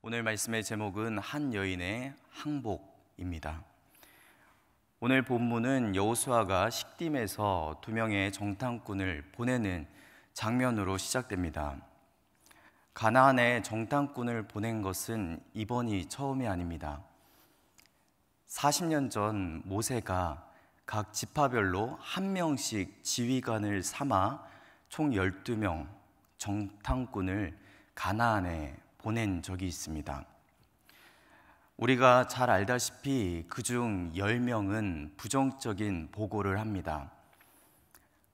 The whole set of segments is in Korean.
오늘 말씀의 제목은 한 여인의 항복입니다. 오늘 본문은 여호수아가 식딤에서 2명의 정탐꾼을 보내는 장면으로 시작됩니다. 가나안에 정탐꾼을 보낸 것은 이번이 처음이 아닙니다. 40년 전 모세가 각 지파별로 한 명씩 지휘관을 삼아 총 12명 정탐꾼을 가나안에 보낸 적이 있습니다. 우리가 잘 알다시피 그중 10명은 부정적인 보고를 합니다.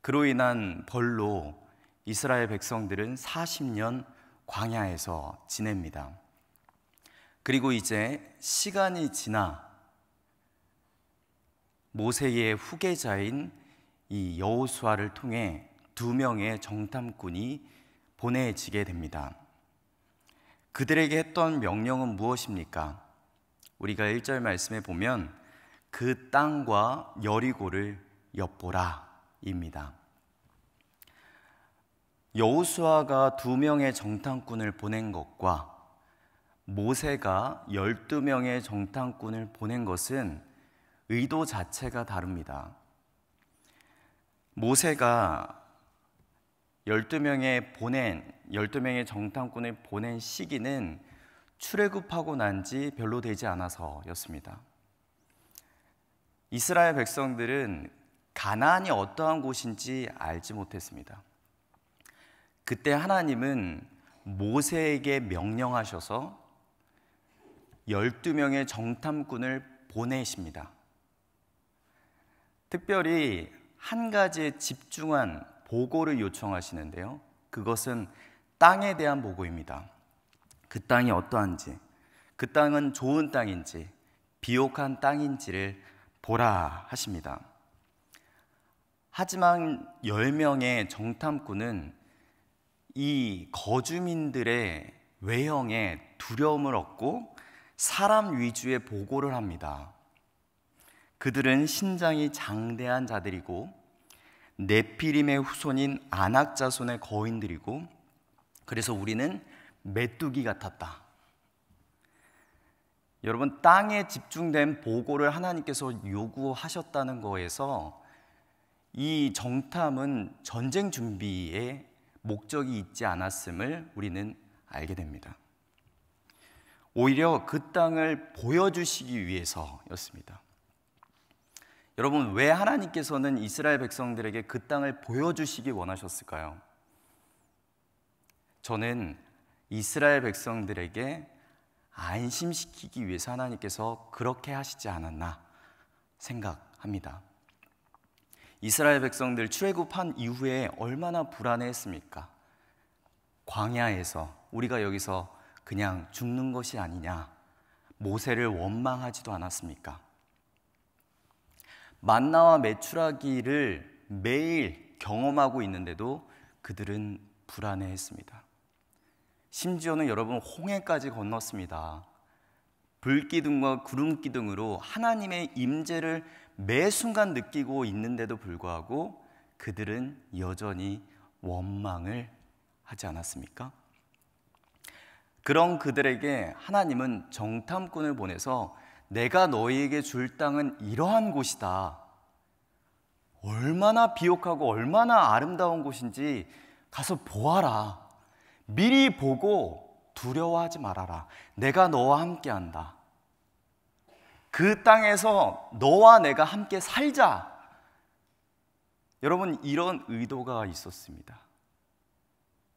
그로 인한 벌로 이스라엘 백성들은 40년 광야에서 지냅니다. 그리고 이제 시간이 지나 모세의 후계자인 이 여호수아를 통해 2명의 정탐꾼이 보내지게 됩니다. 그들에게 했던 명령은 무엇입니까? 우리가 1절 말씀에 보면 그 땅과 여리고를 엿보라 입니다. 여호수아가 2명의 정탐꾼을 보낸 것과 모세가 12명의 정탐꾼을 보낸 것은 의도 자체가 다릅니다. 모세가 12명의 정탐꾼을 보낸 시기는 출애굽하고 난 지 별로 되지 않아서였습니다. 이스라엘 백성들은 가나안이 어떠한 곳인지 알지 못했습니다. 그때 하나님은 모세에게 명령하셔서 12명의 정탐꾼을 보내십니다. 특별히 한 가지에 집중한 보고를 요청하시는데요, 그것은 땅에 대한 보고입니다. 그 땅이 어떠한지, 그 땅은 좋은 땅인지 비옥한 땅인지를 보라 하십니다. 하지만 10명의 정탐꾼은 이 거주민들의 외형에 두려움을 얻고 사람 위주의 보고를 합니다. 그들은 신장이 장대한 자들이고 네피림의 후손인 아낙 자손의 거인들이고, 그래서 우리는 메뚜기 같았다. 여러분, 땅에 집중된 보고를 하나님께서 요구하셨다는 거에서 이 정탐은 전쟁 준비에 목적이 있지 않았음을 우리는 알게 됩니다. 오히려 그 땅을 보여주시기 위해서였습니다. 여러분, 왜 하나님께서는 이스라엘 백성들에게 그 땅을 보여주시기 원하셨을까요? 저는 이스라엘 백성들에게 안심시키기 위해서 하나님께서 그렇게 하시지 않았나 생각합니다. 이스라엘 백성들 출애굽한 이후에 얼마나 불안해했습니까? 광야에서 우리가 여기서 그냥 죽는 것이 아니냐, 모세를 원망하지도 않았습니까? 만나와 메추라기를 매일 경험하고 있는데도 그들은 불안해했습니다. 심지어는 여러분, 홍해까지 건넜습니다. 불기둥과 구름기둥으로 하나님의 임재를 매 순간 느끼고 있는데도 불구하고 그들은 여전히 원망을 하지 않았습니까? 그런 그들에게 하나님은 정탐꾼을 보내서 내가 너희에게 줄 땅은 이러한 곳이다, 얼마나 비옥하고 얼마나 아름다운 곳인지 가서 보아라, 미리 보고 두려워하지 말아라, 내가 너와 함께 한다, 그 땅에서 너와 내가 함께 살자. 여러분, 이런 의도가 있었습니다.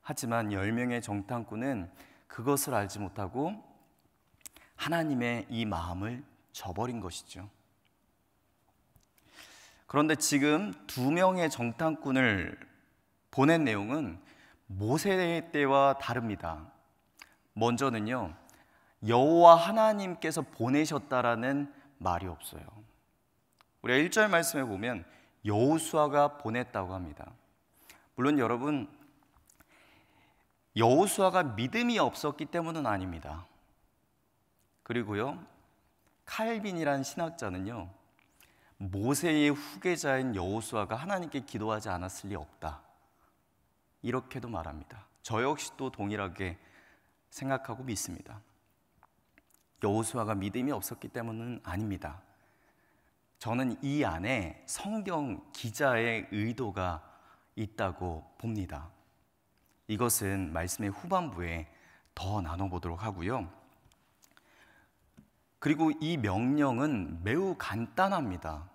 하지만 10명의 정탐꾼은 그것을 알지 못하고 하나님의 이 마음을 저버린 것이죠. 그런데 지금 2명의 정탐꾼을 보낸 내용은 모세 때와 다릅니다. 먼저는요, 여호와 하나님께서 보내셨다라는 말이 없어요. 우리가 1절 말씀에 보면 여호수아가 보냈다고 합니다. 물론 여러분, 여호수아가 믿음이 없었기 때문은 아닙니다. 그리고요, 칼빈이라는 신학자는요, 모세의 후계자인 여호수아가 하나님께 기도하지 않았을 리 없다, 이렇게도 말합니다. 저 역시도 동일하게 생각하고 믿습니다. 여호수아가 믿음이 없었기 때문은 아닙니다. 저는 이 안에 성경 기자의 의도가 있다고 봅니다. 이것은 말씀의 후반부에 더 나눠보도록 하고요. 그리고 이 명령은 매우 간단합니다.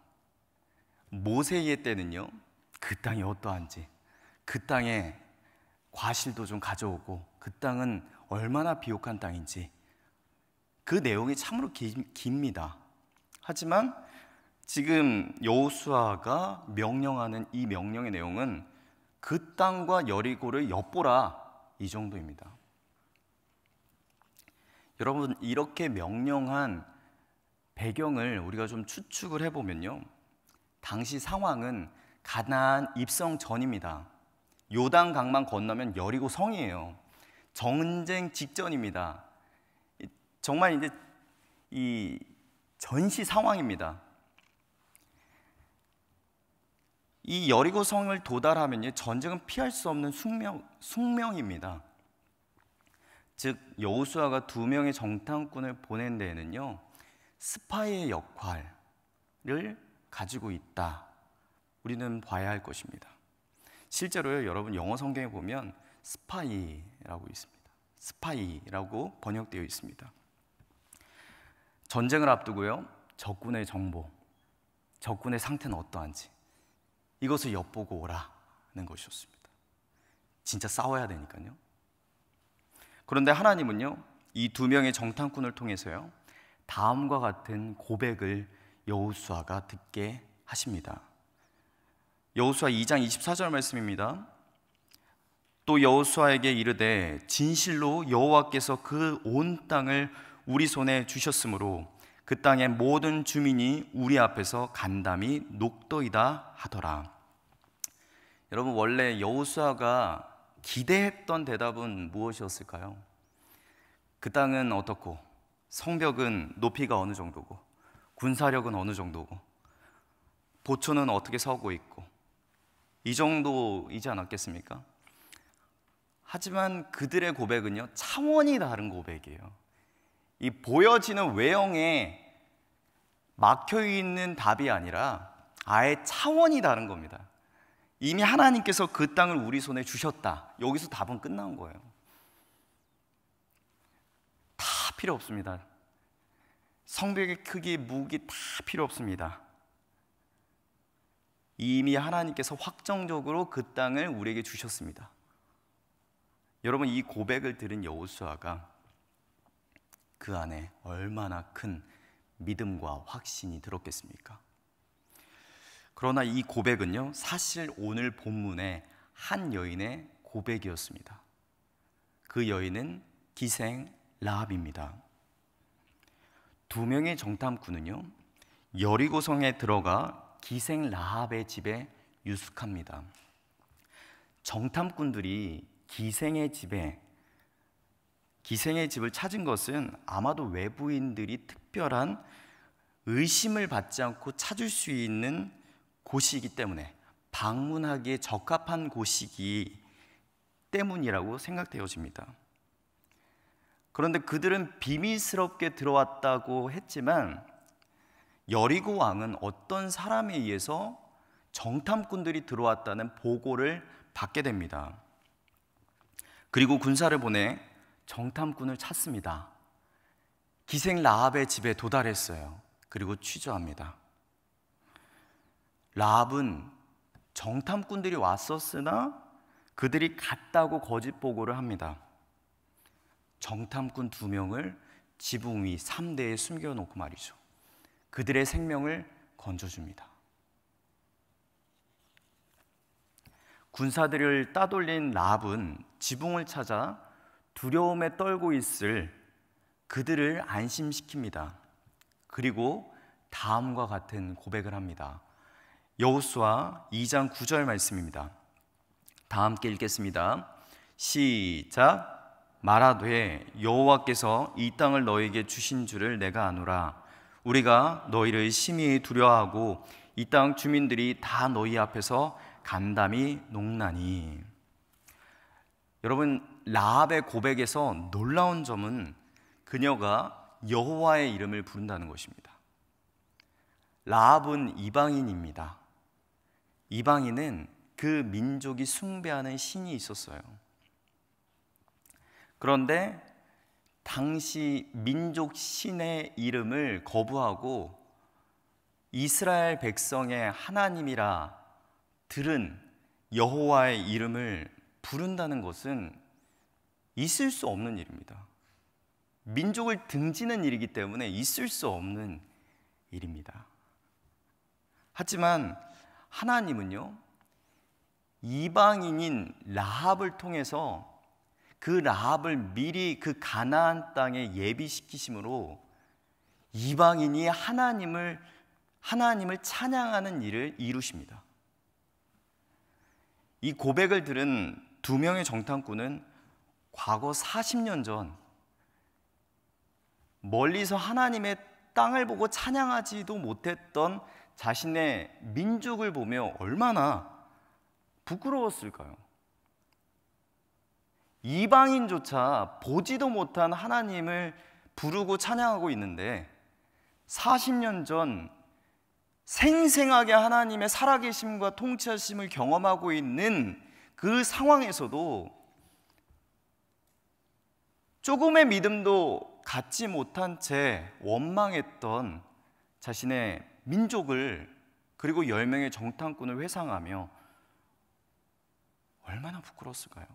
모세의 때는요, 그 땅이 어떠한지, 그 땅에 과실도 좀 가져오고, 그 땅은 얼마나 비옥한 땅인지, 그 내용이 참으로 깁니다. 하지만 지금 여호수아가 명령하는 이 명령의 내용은 그 땅과 여리고를 엿보라, 이 정도입니다. 여러분, 이렇게 명령한 배경을 우리가 좀 추측을 해보면요, 당시 상황은 가나안 입성 전입니다. 요단강만 건너면 여리고 성이에요. 전쟁 직전입니다. 정말 이제 이 전시 상황입니다. 이 여리고 성을 도달하면요, 전쟁은 피할 수 없는 숙명입니다. 즉 여호수아가 2명의 정탐꾼을 보낸 데에는요, 스파이의 역할을 가지고 있다, 우리는 봐야 할 것입니다. 실제로요, 여러분 영어 성경에 보면 스파이라고 있습니다. 스파이라고 번역되어 있습니다. 전쟁을 앞두고요, 적군의 정보, 적군의 상태는 어떠한지 이것을 엿보고 오라는 것이었습니다. 진짜 싸워야 되니까요. 그런데 하나님은요, 이 2명의 정탐꾼을 통해서요, 다음과 같은 고백을 여호수아가 듣게 하십니다. 여호수아 2장 24절 말씀입니다. 또 여호수아에게 이르되 진실로 여호와께서 그 온 땅을 우리 손에 주셨으므로 그 땅의 모든 주민이 우리 앞에서 간담이 녹도이다 하더라. 여러분, 원래 여호수아가 기대했던 대답은 무엇이었을까요? 그 땅은 어떻고, 성벽은 높이가 어느 정도고, 군사력은 어느 정도고, 보초는 어떻게 서고 있고, 이 정도이지 않았겠습니까? 하지만 그들의 고백은요, 차원이 다른 고백이에요. 이 보여지는 외형에 막혀있는 답이 아니라 아예 차원이 다른 겁니다. 이미 하나님께서 그 땅을 우리 손에 주셨다, 여기서 답은 끝난 거예요. 다 필요 없습니다. 성벽의 크기, 무기 다 필요 없습니다. 이미 하나님께서 확정적으로 그 땅을 우리에게 주셨습니다. 여러분, 이 고백을 들은 여호수아가 그 안에 얼마나 큰 믿음과 확신이 들었겠습니까? 그러나 이 고백은요, 사실 오늘 본문의 한 여인의 고백이었습니다. 그 여인은 기생 라합입니다. 2명의 정탐꾼은요, 여리고성에 들어가 기생 라합의 집에 유숙합니다. 정탐꾼들이 기생의 집을 찾은 것은 아마도 외부인들이 특별한 의심을 받지 않고 찾을 수 있는 곳이기 때문에, 방문하기에 적합한 곳이기 때문이라고 생각되어집니다. 그런데 그들은 비밀스럽게 들어왔다고 했지만 여리고 왕은 어떤 사람에 의해서 정탐꾼들이 들어왔다는 보고를 받게 됩니다. 그리고 군사를 보내 정탐꾼을 찾습니다. 기생 라합의 집에 도달했어요. 그리고 취조합니다. 라합은 정탐꾼들이 왔었으나 그들이 갔다고 거짓 보고를 합니다. 정탐꾼 2명을 지붕 위 3대에 숨겨놓고 말이죠, 그들의 생명을 건져줍니다. 군사들을 따돌린 라합은 지붕을 찾아 두려움에 떨고 있을 그들을 안심시킵니다. 그리고 다음과 같은 고백을 합니다. 여호수아 2장 9절 말씀입니다. 다 함께 읽겠습니다. 시작. 말하되 여호와께서 이 땅을 너에게 주신 줄을 내가 아노라. 우리가 너희를 심히 두려워하고 이 땅 주민들이 다 너희 앞에서 간담이 녹나니. 여러분, 라합의 고백에서 놀라운 점은 그녀가 여호와의 이름을 부른다는 것입니다. 라합은 이방인입니다. 이방인은 그 민족이 숭배하는 신이 있었어요. 그런데 당시 민족 신의 이름을 거부하고 이스라엘 백성의 하나님이라 들은 여호와의 이름을 부른다는 것은 있을 수 없는 일입니다. 민족을 등지는 일이기 때문에 있을 수 없는 일입니다. 하지만 하나님은요, 이방인인 라합을 통해서 그 라합을 미리 그 가나안 땅에 예비시키심으로 이방인이 하나님을 찬양하는 일을 이루십니다. 이 고백을 들은 두 명의 정탐꾼은 과거 40년 전 멀리서 하나님의 땅을 보고 찬양하지도 못했던 자신의 민족을 보며 얼마나 부끄러웠을까요? 이방인조차 보지도 못한 하나님을 부르고 찬양하고 있는데 40년 전 생생하게 하나님의 살아계심과 통치하심을 경험하고 있는 그 상황에서도 조금의 믿음도 갖지 못한 채 원망했던 자신의 민족을, 그리고 10명의 정탐꾼을 회상하며 얼마나 부끄러웠을까요?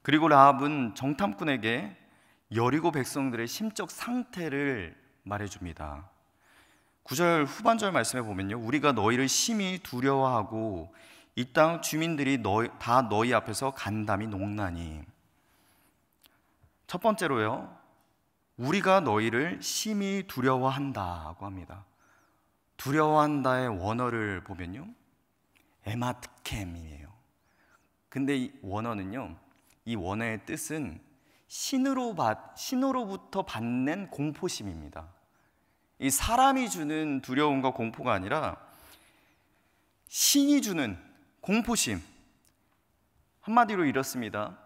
그리고 라합은 정탐꾼에게 여리고 백성들의 심적 상태를 말해줍니다. 9절 후반절 말씀에 보면요, 우리가 너희를 심히 두려워하고 이 땅 주민들이 다 너희 앞에서 간담이 녹나니. 첫 번째로요, 우리가 너희를 심히 두려워한다고 합니다. 두려워한다의 원어를 보면요, 에마트켐이에요. 근데 이 원어는요, 이 원어의 뜻은 신으로부터 받는 공포심입니다. 이 사람이 주는 두려움과 공포가 아니라 신이 주는 공포심. 한마디로 이렇습니다.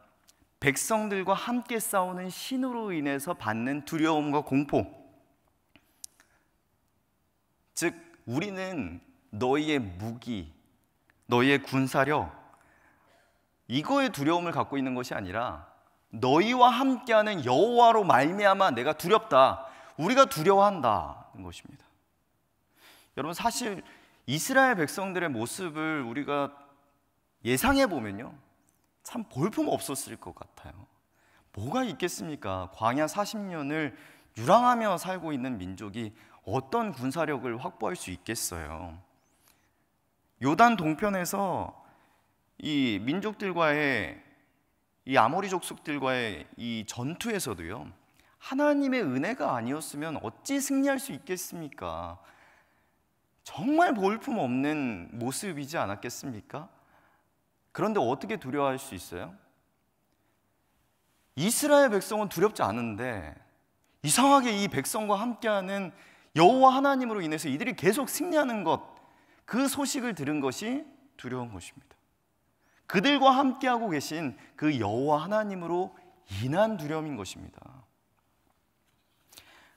백성들과 함께 싸우는 신으로 인해서 받는 두려움과 공포. 즉, 우리는 너희의 무기, 너희의 군사력, 이거에 두려움을 갖고 있는 것이 아니라 너희와 함께하는 여호와로 말미암아 내가 두렵다, 우리가 두려워한다는 것입니다. 여러분, 사실 이스라엘 백성들의 모습을 우리가 예상해 보면요, 참 볼품 없었을 것 같아요. 뭐가 있겠습니까? 광야 40년을 유랑하며 살고 있는 민족이 어떤 군사력을 확보할 수 있겠어요? 요단 동편에서 이 민족들과의, 이 아모리 족속들과의 이 전투에서도요, 하나님의 은혜가 아니었으면 어찌 승리할 수 있겠습니까? 정말 볼품 없는 모습이지 않았겠습니까? 그런데 어떻게 두려워할 수 있어요? 이스라엘 백성은 두렵지 않은데 이상하게 이 백성과 함께하는 여호와 하나님으로 인해서 이들이 계속 승리하는 것, 그 소식을 들은 것이 두려운 것입니다. 그들과 함께하고 계신 그 여호와 하나님으로 인한 두려움인 것입니다.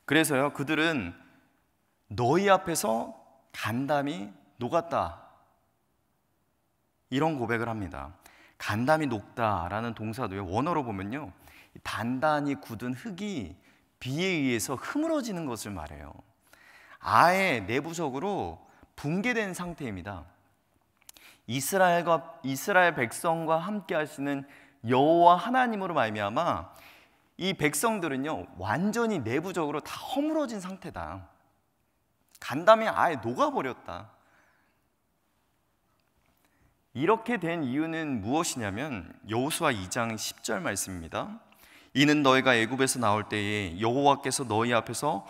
그래서요, 그들은 너희 앞에서 간담이 녹았다, 이런 고백을 합니다. 간담이 녹다라는 동사도요, 원어로 보면요, 단단히 굳은 흙이 비에 의해서 흐물어지는 것을 말해요. 아예 내부적으로 붕괴된 상태입니다. 이스라엘 백성과 함께 하시는 여호와 하나님으로 말미암아 이 백성들은요, 완전히 내부적으로 다 허물어진 상태다. 간담이 아예 녹아버렸다. 이렇게 된 이유는 무엇이냐면 여호수아 2장 10절 말씀입니다. 이는 너희가 애굽에서 나올 때에 여호와께서 너희 앞에서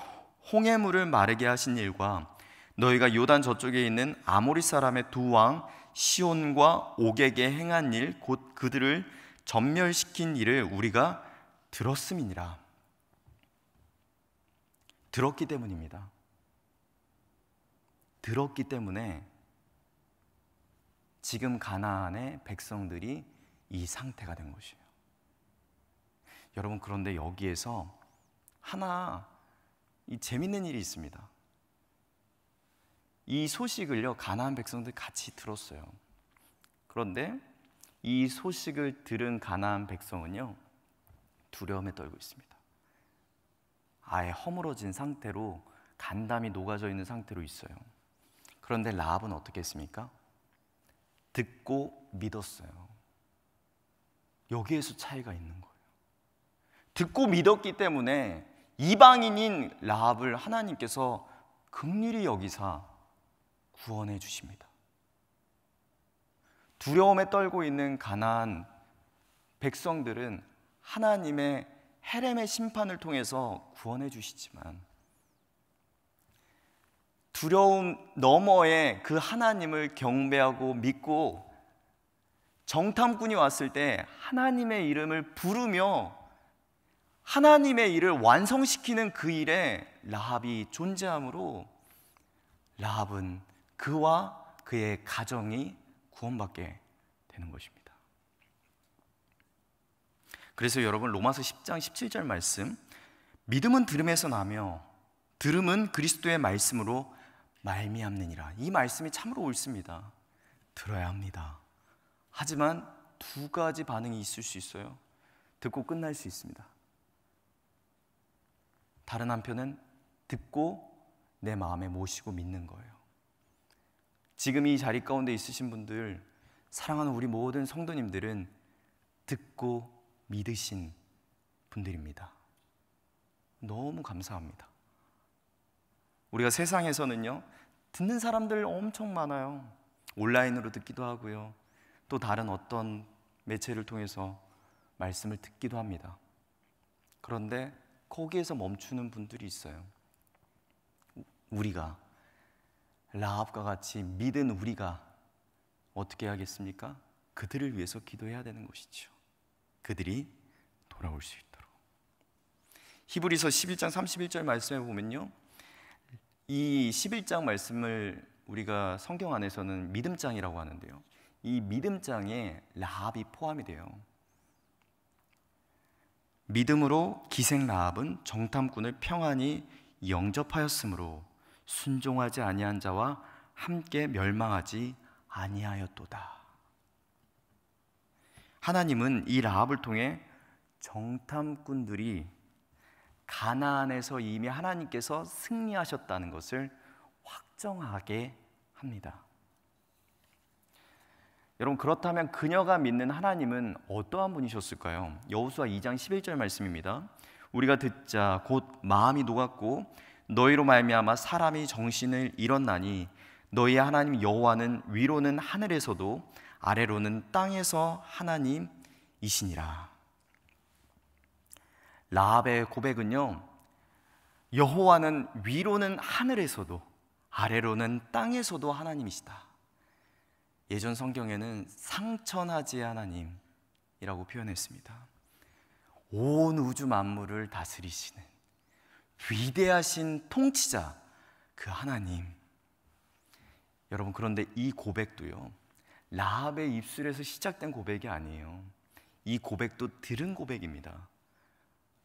홍해물을 마르게 하신 일과 너희가 요단 저쪽에 있는 아모리 사람의 두 왕 시온과 옥에게 행한 일, 곧 그들을 전멸시킨 일을 우리가 들었음이니라. 들었기 때문입니다. 들었기 때문에 지금 가나안의 백성들이 이 상태가 된 것이에요. 여러분, 그런데 여기에서 하나 이 재밌는 일이 있습니다. 이 소식을요, 가나안 백성들 같이 들었어요. 그런데 이 소식을 들은 가나안 백성은요, 두려움에 떨고 있습니다. 아예 허물어진 상태로, 간담이 녹아져 있는 상태로 있어요. 그런데 라합은 어떻게 했습니까? 듣고 믿었어요. 여기에서 차이가 있는 거예요. 듣고 믿었기 때문에 이방인인 라합을 하나님께서 긍휼히 여기사 구원해 주십니다. 두려움에 떨고 있는 가나안 백성들은 하나님의 헤렘의 심판을 통해서 구원해 주시지만, 두려움 너머에 그 하나님을 경배하고 믿고 정탐꾼이 왔을 때 하나님의 이름을 부르며 하나님의 일을 완성시키는 그 일에 라합이 존재하므로 라합은 그와 그의 가정이 구원받게 되는 것입니다. 그래서 여러분, 로마서 10장 17절 말씀, 믿음은 들음에서 나며 들음은 그리스도의 말씀으로 말미암느니라. 이 말씀이 참으로 옳습니다. 들어야 합니다. 하지만 두 가지 반응이 있을 수 있어요. 듣고 끝날 수 있습니다. 다른 한편은 듣고 내 마음에 모시고 믿는 거예요. 지금 이 자리 가운데 있으신 분들, 사랑하는 우리 모든 성도님들은 듣고 믿으신 분들입니다. 너무 감사합니다. 우리가 세상에서는요, 듣는 사람들 엄청 많아요. 온라인으로 듣기도 하고요, 또 다른 어떤 매체를 통해서 말씀을 듣기도 합니다. 그런데 거기에서 멈추는 분들이 있어요. 우리가, 라합과 같이 믿은 우리가 어떻게 해야겠습니까? 그들을 위해서 기도해야 되는 것이죠. 그들이 돌아올 수 있도록. 히브리서 11장 31절 말씀에 보면요, 이 11장 말씀을 우리가 성경 안에서는 믿음장이라고 하는데요, 이 믿음장에 라합이 포함이 돼요. 믿음으로 기생 라합은 정탐꾼을 평안히 영접하였으므로 순종하지 아니한 자와 함께 멸망하지 아니하였도다. 하나님은 이 라합을 통해 정탐꾼들이 가나안에서 이미 하나님께서 승리하셨다는 것을 확정하게 합니다. 여러분, 그렇다면 그녀가 믿는 하나님은 어떠한 분이셨을까요? 여호수아 2장 11절 말씀입니다. 우리가 듣자 곧 마음이 녹았고 너희로 말미암아 사람이 정신을 잃었나니 너희의 하나님 여호와는 위로는 하늘에서도 아래로는 땅에서 하나님이시니라. 라합의 고백은요, 여호와는 위로는 하늘에서도 아래로는 땅에서도 하나님이시다. 예전 성경에는 상천하지의 하나님이라고 표현했습니다. 온 우주 만물을 다스리시는 위대하신 통치자, 그 하나님. 여러분, 그런데 이 고백도요, 라합의 입술에서 시작된 고백이 아니에요. 이 고백도 들은 고백입니다.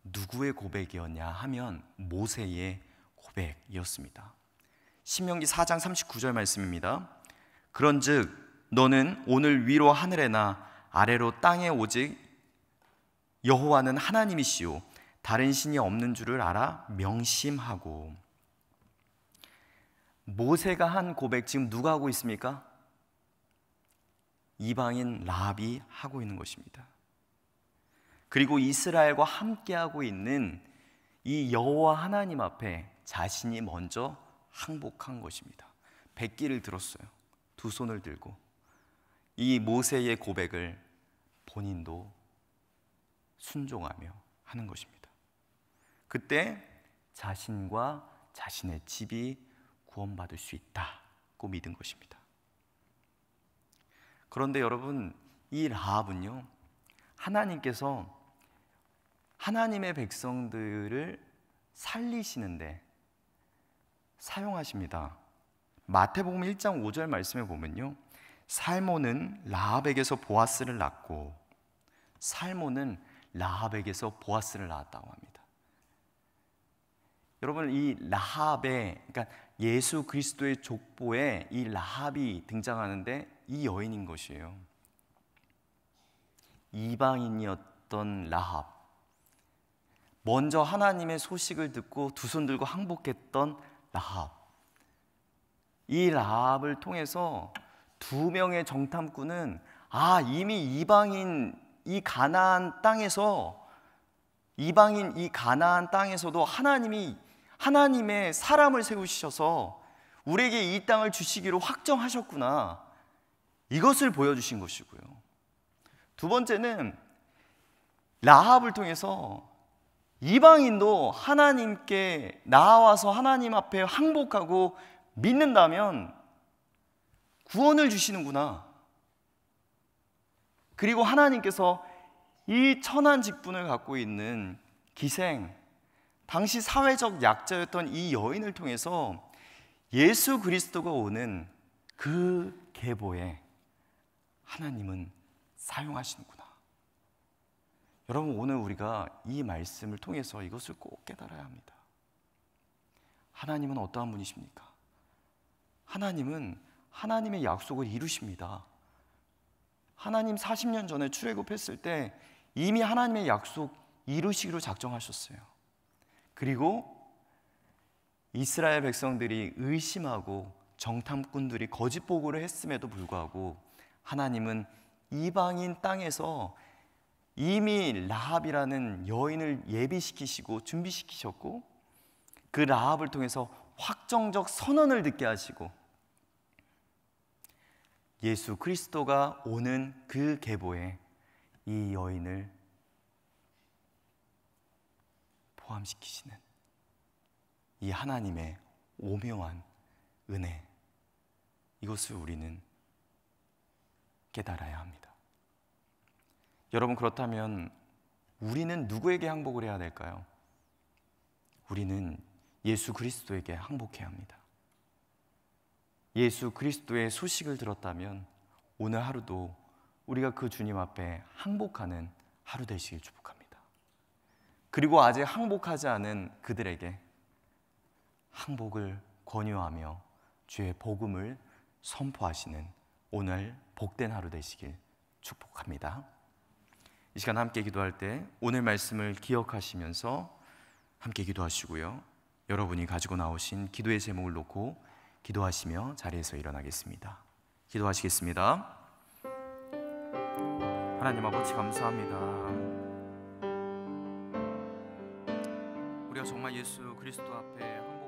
누구의 고백이었냐 하면 모세의 고백이었습니다. 신명기 4장 39절 말씀입니다. 그런즉 너는 오늘 위로 하늘에나 아래로 땅에 오직 여호와는 하나님이시요 다른 신이 없는 줄을 알아 명심하고. 모세가 한 고백 지금 누가 하고 있습니까? 이방인 라합이 하고 있는 것입니다. 그리고 이스라엘과 함께하고 있는 이 여호와 하나님 앞에 자신이 먼저 항복한 것입니다. 백기를 들었어요. 두 손을 들고 이 모세의 고백을 본인도 순종하며 하는 것입니다. 그때 자신과 자신의 집이 구원받을 수 있다고 믿은 것입니다. 그런데 여러분, 이 라합은요, 하나님께서 하나님의 백성들을 살리시는데 사용하십니다. 마태복음 1장 5절 말씀에 보면요, 살모는 라합에게서 보아스를 낳고, 살모는 라합에게서 보아스를 낳았다고 합니다. 여러분, 이 라합의, 그러니까 예수 그리스도의 족보에 이 라합이 등장하는데 이 여인인 것이에요. 이방인이었던 라합, 먼저 하나님의 소식을 듣고 두 손 들고 항복했던 라합. 이 라합을 통해서 두 명의 정탐꾼은 이미 이방인 이 가나안 땅에서도 하나님의 사람을 세우셔서 우리에게 이 땅을 주시기로 확정하셨구나, 이것을 보여주신 것이고요. 두 번째는 라합을 통해서 이방인도 하나님께 나와서 하나님 앞에 항복하고 믿는다면 구원을 주시는구나. 그리고 하나님께서 이 천한 직분을 갖고 있는 기생, 당시 사회적 약자였던 이 여인을 통해서 예수 그리스도가 오는 그 계보에 하나님은 사용하시는구나. 여러분, 오늘 우리가 이 말씀을 통해서 이것을 꼭 깨달아야 합니다. 하나님은 어떠한 분이십니까? 하나님은 하나님의 약속을 이루십니다. 하나님 40년 전에 출애굽했을 때 이미 하나님의 약속 이루시기로 작정하셨어요. 그리고 이스라엘 백성들이 의심하고 정탐꾼들이 거짓 보고를 했음에도 불구하고 하나님은 이방인 땅에서 이미 라합이라는 여인을 예비시키시고 준비시키셨고, 그 라합을 통해서 확정적 선언을 듣게 하시고, 예수 그리스도가 오는 그 계보에 이 여인을 포함시키시는 이 하나님의 오묘한 은혜, 이것을 우리는 깨달아야 합니다. 여러분, 그렇다면 우리는 누구에게 항복을 해야 될까요? 우리는 예수 그리스도에게 항복해야 합니다. 예수 그리스도의 소식을 들었다면 오늘 하루도 우리가 그 주님 앞에 항복하는 하루 되시길 축복합니다. 그리고 아직 항복하지 않은 그들에게 항복을 권유하며 주의 복음을 선포하시는 오늘 복된 하루 되시길 축복합니다. 이 시간 함께 기도할 때 오늘 말씀을 기억하시면서 함께 기도하시고요, 여러분이 가지고 나오신 기도의 제목을 놓고 기도하시며 자리에서 일어나겠습니다. 기도하시겠습니다. 하나님 아버지, 감사합니다. 우리가 정말 예수 그리스도 앞에